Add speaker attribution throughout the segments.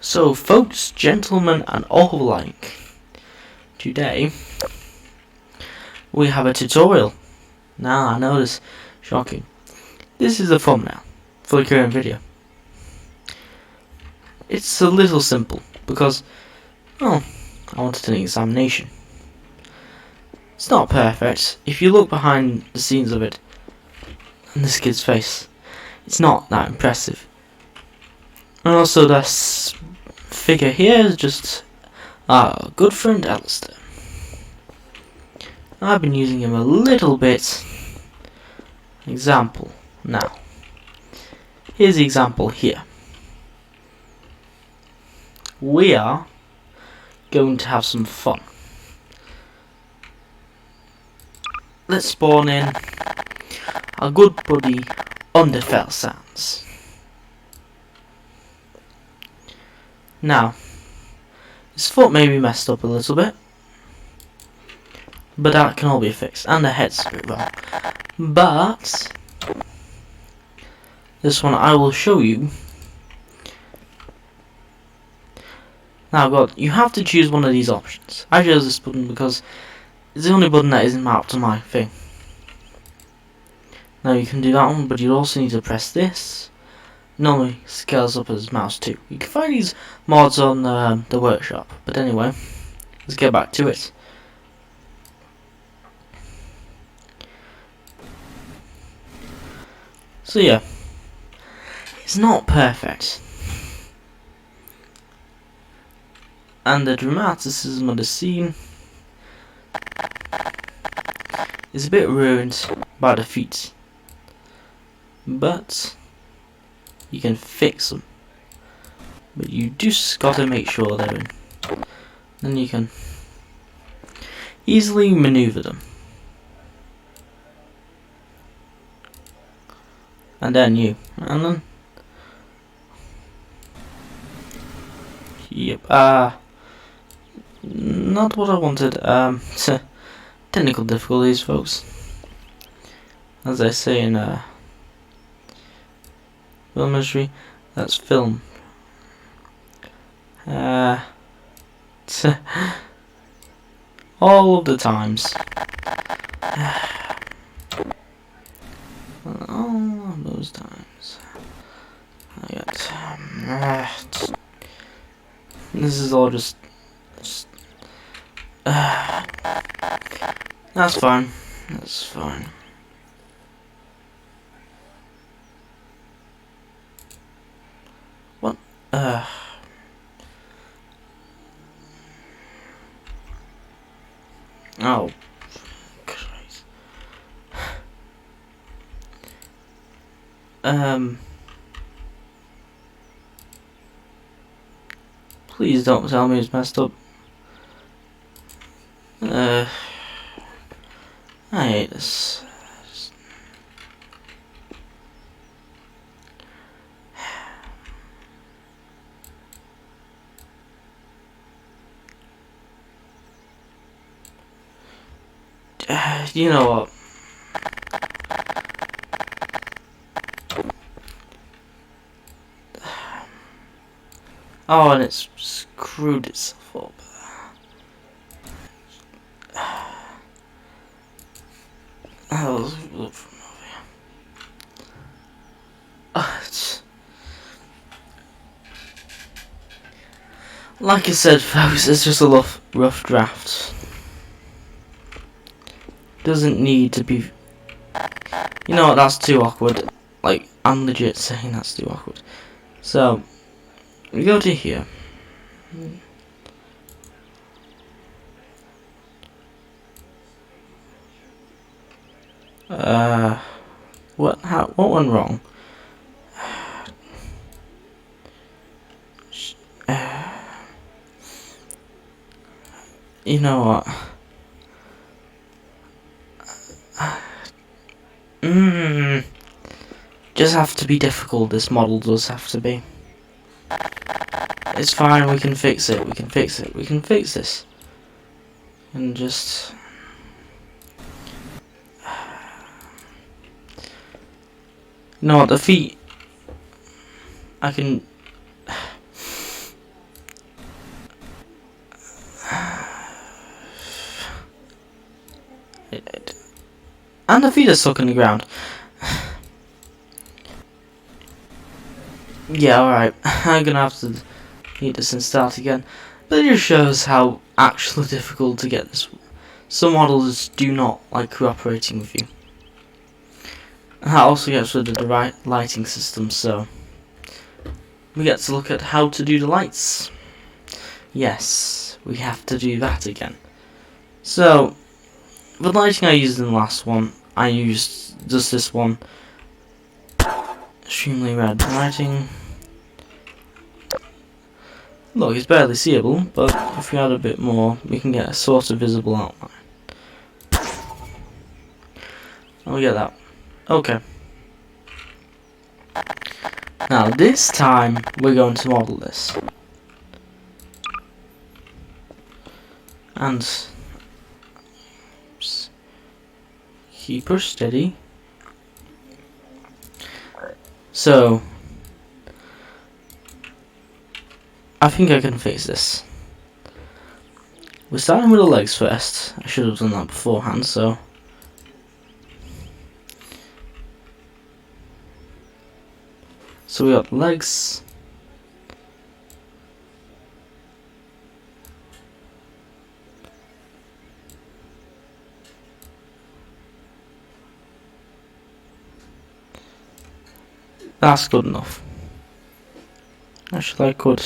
Speaker 1: So folks, gentlemen and all alike, today we have a tutorial. Now I know this is shocking. This is a thumbnail for the current video. It's a little simple because, well, I wanted an examination. It's not perfect. If you look behind the scenes of it, and this kid's face, it's not that impressive. And also this figure here is just our good friend Alistair. I've been using him a little bit. Example now. Here's the example here. We are going to have some fun. Let's spawn in our good buddy Underfell Sands. Now, his foot may be messed up a little bit, but that can all be fixed, and the head's a bit wrong. But this one I will show you. Now, God, you have to choose one of these options. I chose this button because it's the only button that isn't mapped to my thing. Now you can do that one, but you also need to press this. Normally scales up as mouse too. You can find these mods on the workshop. But anyway, let's get back to it. So yeah, it's not perfect. And the dramaticism of the scene is a bit ruined by the feet. But you can fix them. But you just gotta make sure they're in. Then you can easily maneuver them. And then and then yep, not what I wanted. Technical difficulties, folks. As I say in film industry, that's film. All of the times. All of those times. I got. This is all just. That's fine. That's fine. What? Oh. Christ. Please don't tell me it's messed up. I hate this. You know what? Oh, and it's screwed itself up. Like I said, folks, it's just a rough draft. Doesn't need to be. You know what? That's too awkward. Like, I'm legit saying that's too awkward. So we go to here. What went wrong? You know what? Just have to be difficult. This model does have to be. It's fine. We can fix it. We can fix it. We can fix this. And just. You know what? The feet. I can. And the feet are stuck in the ground. Yeah, alright. I'm gonna have to need this and start again. But it just shows how actually difficult to get this. Some models do not like cooperating with you. And that also gets rid of the right lighting system, so we get to look at how to do the lights. Yes, we have to do that again. So, the lighting I used in the last one, I used just this one. Extremely red lighting. Look, it's barely seeable, but if we add a bit more, we can get a sort of visible outline. Oh, we get that. Okay. Now this time, we're going to model this. And keep her steady. So I think I can fix this. We're starting with the legs first. I should have done that beforehand, so we got the legs. That's good enough. Actually, I could.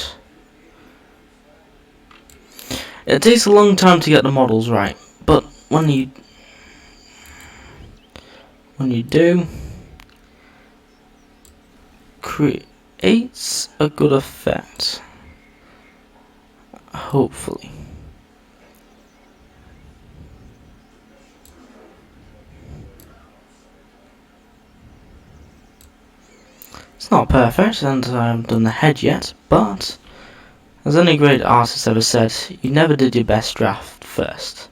Speaker 1: It takes a long time to get the models right, but when you do, creates a good effect. Hopefully. It's not perfect, and I haven't done the head yet, but as any great artist ever said, you never did your best draft first.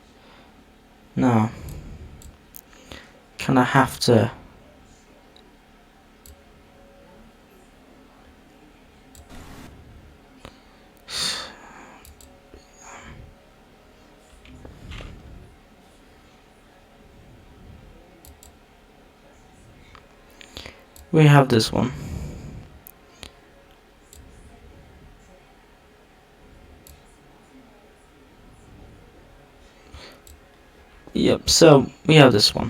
Speaker 1: No. Kinda have to. We have this one. Yep, so we have this one.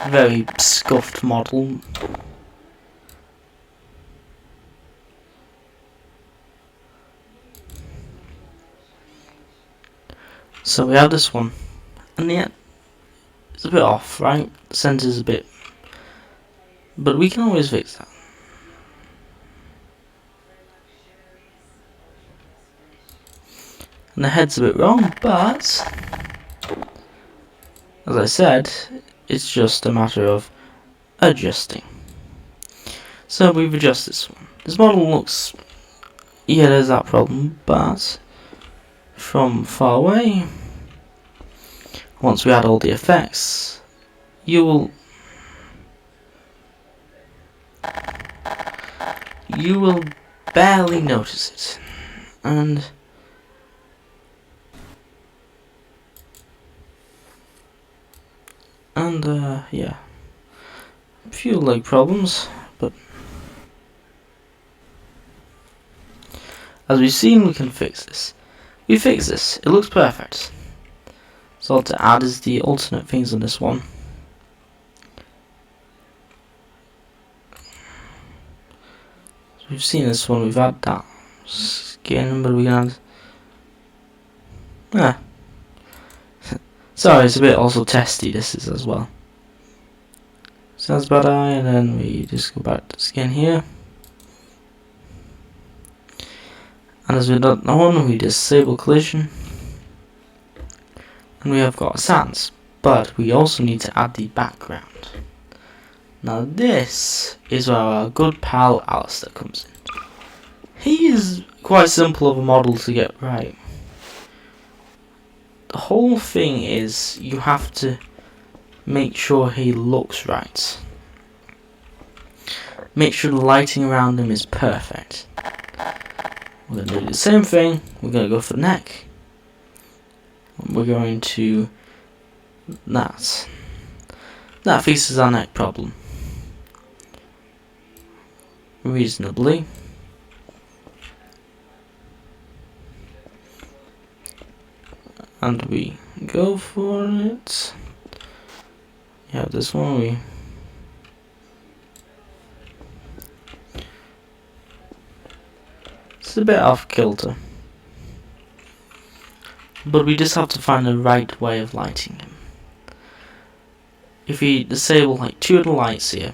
Speaker 1: Very scuffed model. So we have this one. And yet, it's a bit off, right? The center's a bit. But we can always fix that. And the head's a bit wrong, but as I said, it's just a matter of adjusting. So we've adjusted this one. This model looks, yeah, there's that problem, but from far away, once we add all the effects, you will barely notice it. And yeah, a few leg problems, but as we've seen, we can fix this. We fix this. It looks perfect. So all to add is the alternate things on this one. So we've seen this one. We've had that skin, but we can add. Sorry, it's a bit also testy. This is as well. So that's bad eye, and then we just go back to skin here. And as we've done that one, we disable collision. And we have got sands. But we also need to add the background. Now this is where our good pal Alistair comes in. He is quite simple of a model to get right. The whole thing is you have to make sure he looks right. Make sure the lighting around him is perfect. We're going to do the same thing. We're going to go for the neck. We're going to that. That fixes our neck problem. Reasonably. And we go for it. Yeah, this one it's a bit off kilter. But we just have to find the right way of lighting him. If we disable like 2 of the lights here,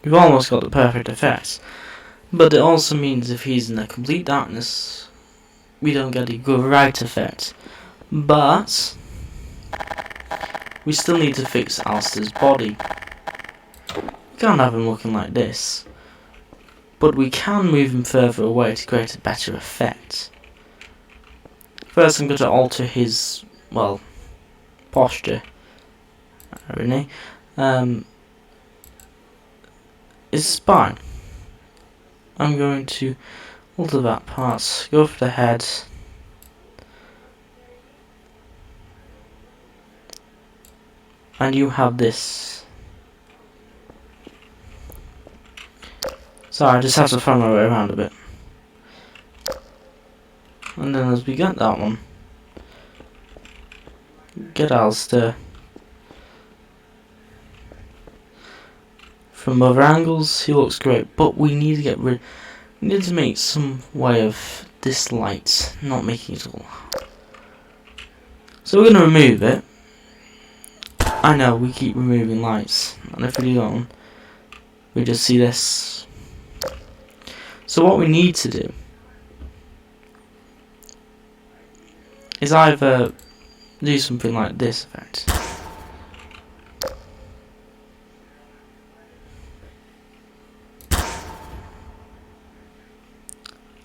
Speaker 1: we've almost got the perfect effect. But it also means if he's in the complete darkness, we don't get the good right effect. But we still need to fix Alistair's body. We can't have him looking like this. But we can move him further away to create a better effect. First I'm going to alter his, well, posture. Really. His spine. I'm going to alter that part, go for the head. And you have this. Sorry, I just have to find my way around a bit. And then as we get that one, get Alistair. From other angles, he looks great, but we need to get rid. We need to make some way of this light, not making it all. So we're going to remove it. I know we keep removing lights, and if we do, we just see this. So what we need to do is either do something like this effect.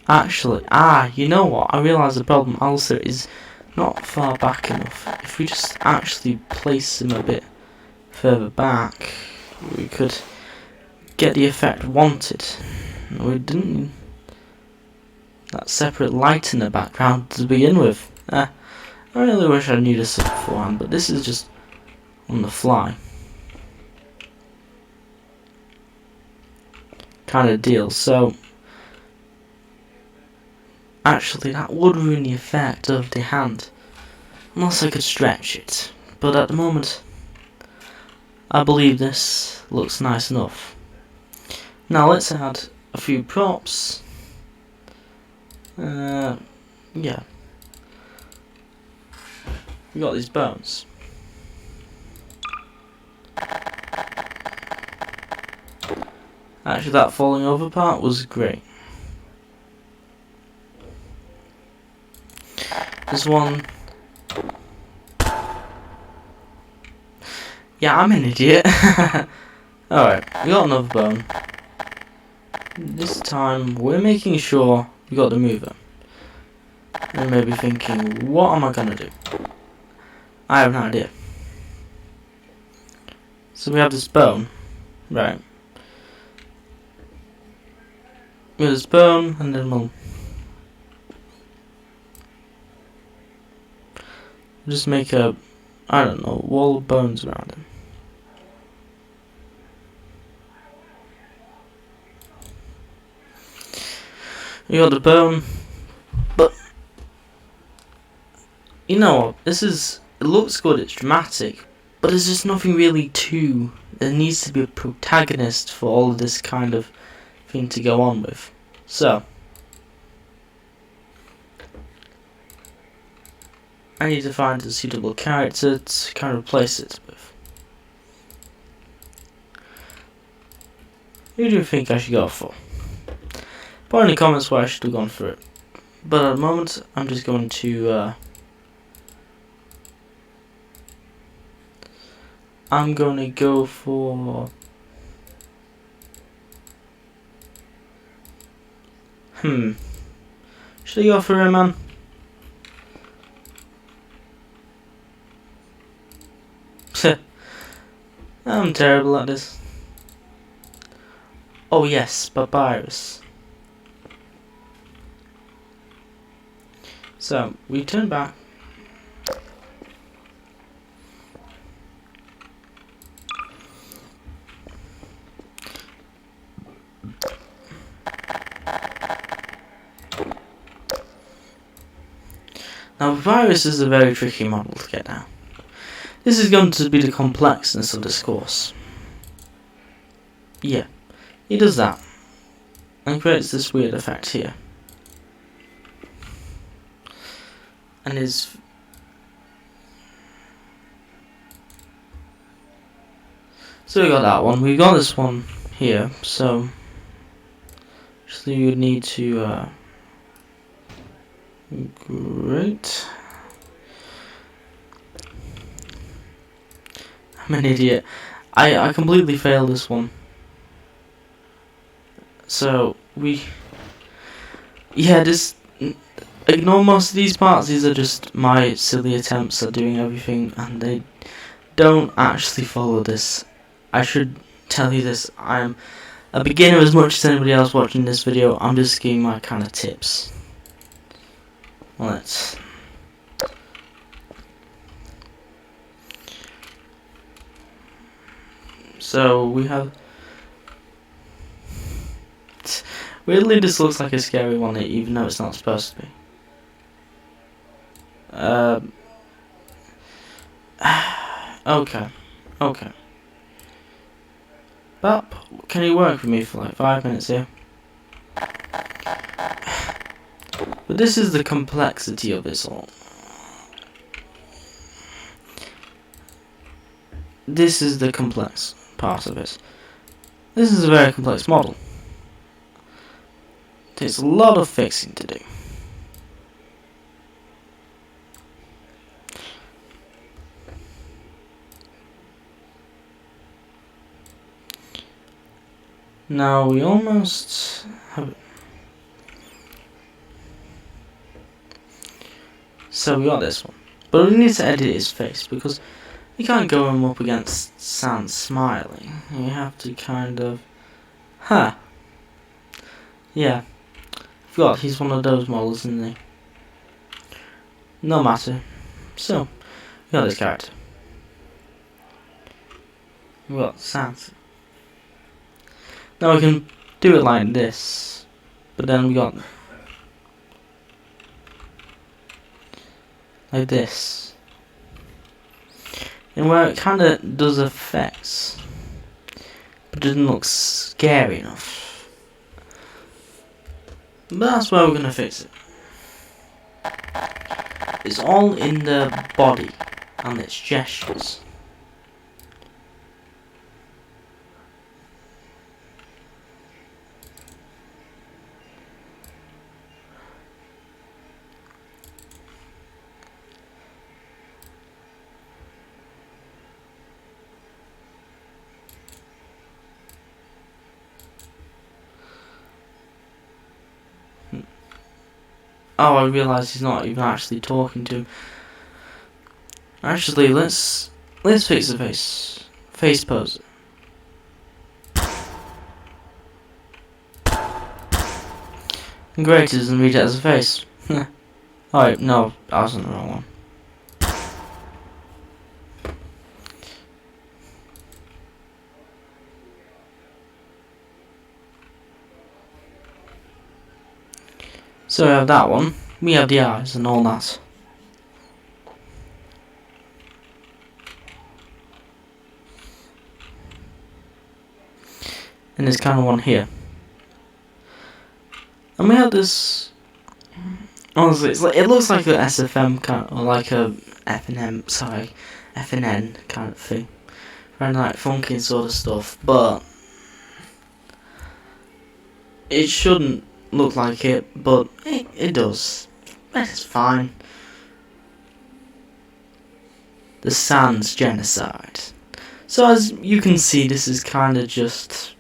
Speaker 1: Actually, you know what? I realise the problem. Alistair is not far back enough. If we just actually place him a bit further back, we could get the effect wanted. No, we didn't. That separate light in the background to begin with. I really wish I knew this beforehand, but this is just on the fly kind of deal. So actually, that would ruin the effect of the hand, unless I could stretch it. But at the moment, I believe this looks nice enough. Now let's add a few props. Yeah. We got these bones. Actually, that falling over part was great. This one. Yeah, I'm an idiot. Alright, we got another bone. This time, we're making sure we got the mover. And maybe thinking, what am I gonna do? I have no idea. So we have this bone, right? We have this bone, and then we'll just make a, I don't know, wall of bones around him. We got the bone, but you know what? It looks good, it's dramatic, but there's just nothing really to. There needs to be a protagonist for all of this kind of thing to go on with. So I need to find a suitable character to kind of replace it with. Who do you think I should go for? Put in the comments why I should have gone for it. But at the moment, I'm just going to I'm going to go for should I go for Rayman? I'm terrible at this. Oh yes, papyrus. So, we turn back. Now, papyrus is a very tricky model to get down. This is going to be the complexness of this course. Yeah, he does that, and creates this weird effect here. And his... So we got that one, we got this one here, so... Actually you would need to... Great. I'm an idiot. I completely failed this one. So, yeah, just ignore most of these parts. These are just my silly attempts at doing everything, and they don't actually follow this. I should tell you this. I'm a beginner as much as anybody else watching this video. I'm just giving my kind of tips. Let's... So, we have... Weirdly, this looks like a scary one, even though it's not supposed to be. Okay. Okay. Bap, can you work with me for like 5 minutes here? But this is the complexity of this all. This is the complex part of it. This is a very complex model. Takes a lot of fixing to do. Now we almost have it. So we got this one. But we need to edit his face because you can't go him up against Sans smiling. You have to kind of... Huh. Yeah. Forgot he's one of those models, isn't he? No matter. So, we got this character. We got Sans. Now we can do it like this, but then we got like this, and where it kind of does effects, but doesn't look scary enough. But that's where we're gonna fix it. It's all in the body and its gestures. Oh, I realise he's not even actually talking to him. Actually, let's fix the face. Face pose. Great, it doesn't read it as a face. Alright, no, that wasn't the wrong one. So we have that one. We have the eyes and all that. And this kind of one here. And we have this. Honestly, it looks like a SFM kind of, or like a FNM, sorry, FNN kind of thing. Very like funky sort of stuff, but it shouldn't look like it, but it does. It's fine. The Sans genocide. So as you can see, this is kind of just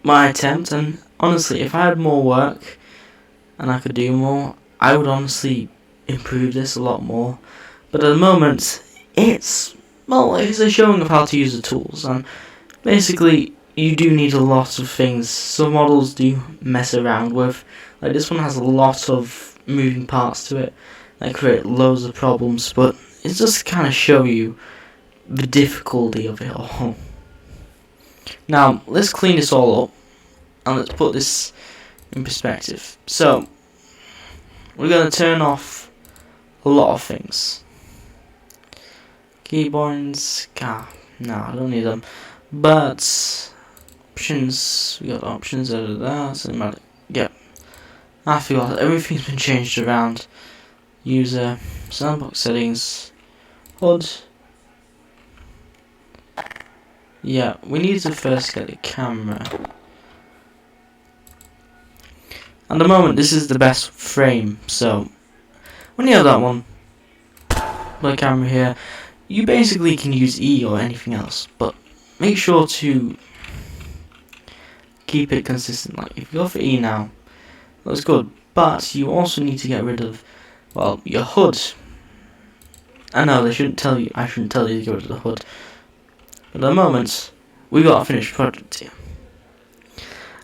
Speaker 1: my attempt, and honestly, if I had more work and I could do more, I would honestly improve this a lot more. But at the moment, it's well, it's a showing of how to use the tools, and basically you do need a lot of things. Some models do mess around with, like this one has a lot of moving parts to it that create loads of problems, but it's just to kind of show you the difficulty of it all. Now let's clean this all up and let's put this in perspective. So we're going to turn off a lot of things. Keyboards, no, I don't need them. But options, we got options out of that. Cinematic, yep. I forgot everything's been changed around. User, sandbox settings, HUD. Yeah, we need to first get the camera. At the moment, this is the best frame, so when you have that one, the camera here, you basically can use E or anything else, but make sure to keep it consistent. Like if you go for E now, that's good, but you also need to get rid of, well, your HUD. I know I shouldn't tell you to get rid of the HUD, but at the moment we got a finished project here.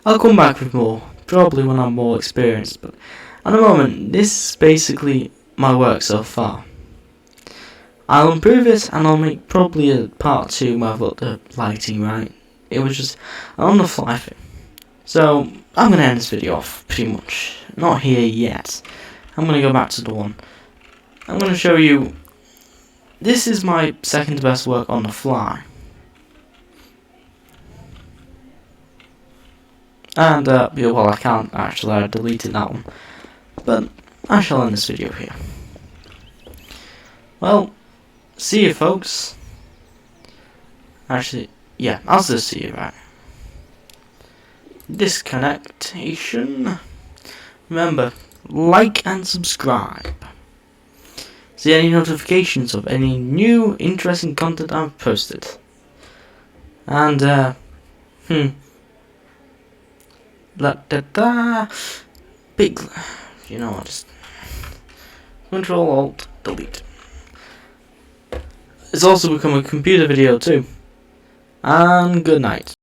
Speaker 1: I'll come back with more, probably when I'm more experienced, but at the moment this is basically my work so far. I'll improve it and I'll make probably a part 2 where I've got the lighting right. It was just on the fly thing. So I'm going to end this video off pretty much. Not here yet. I'm going to go back to the one. I'm going to show you, this is my second best work on the fly. And yeah, well, I can't actually, I deleted that one. But I shall end this video here. Well, see you folks. Actually, yeah, I'll just see you, right? Disconnectation. Remember, like and subscribe. See any notifications of any new interesting content I've posted. And big, you know what, just Control Alt Delete. It's also become a computer video too. And good night.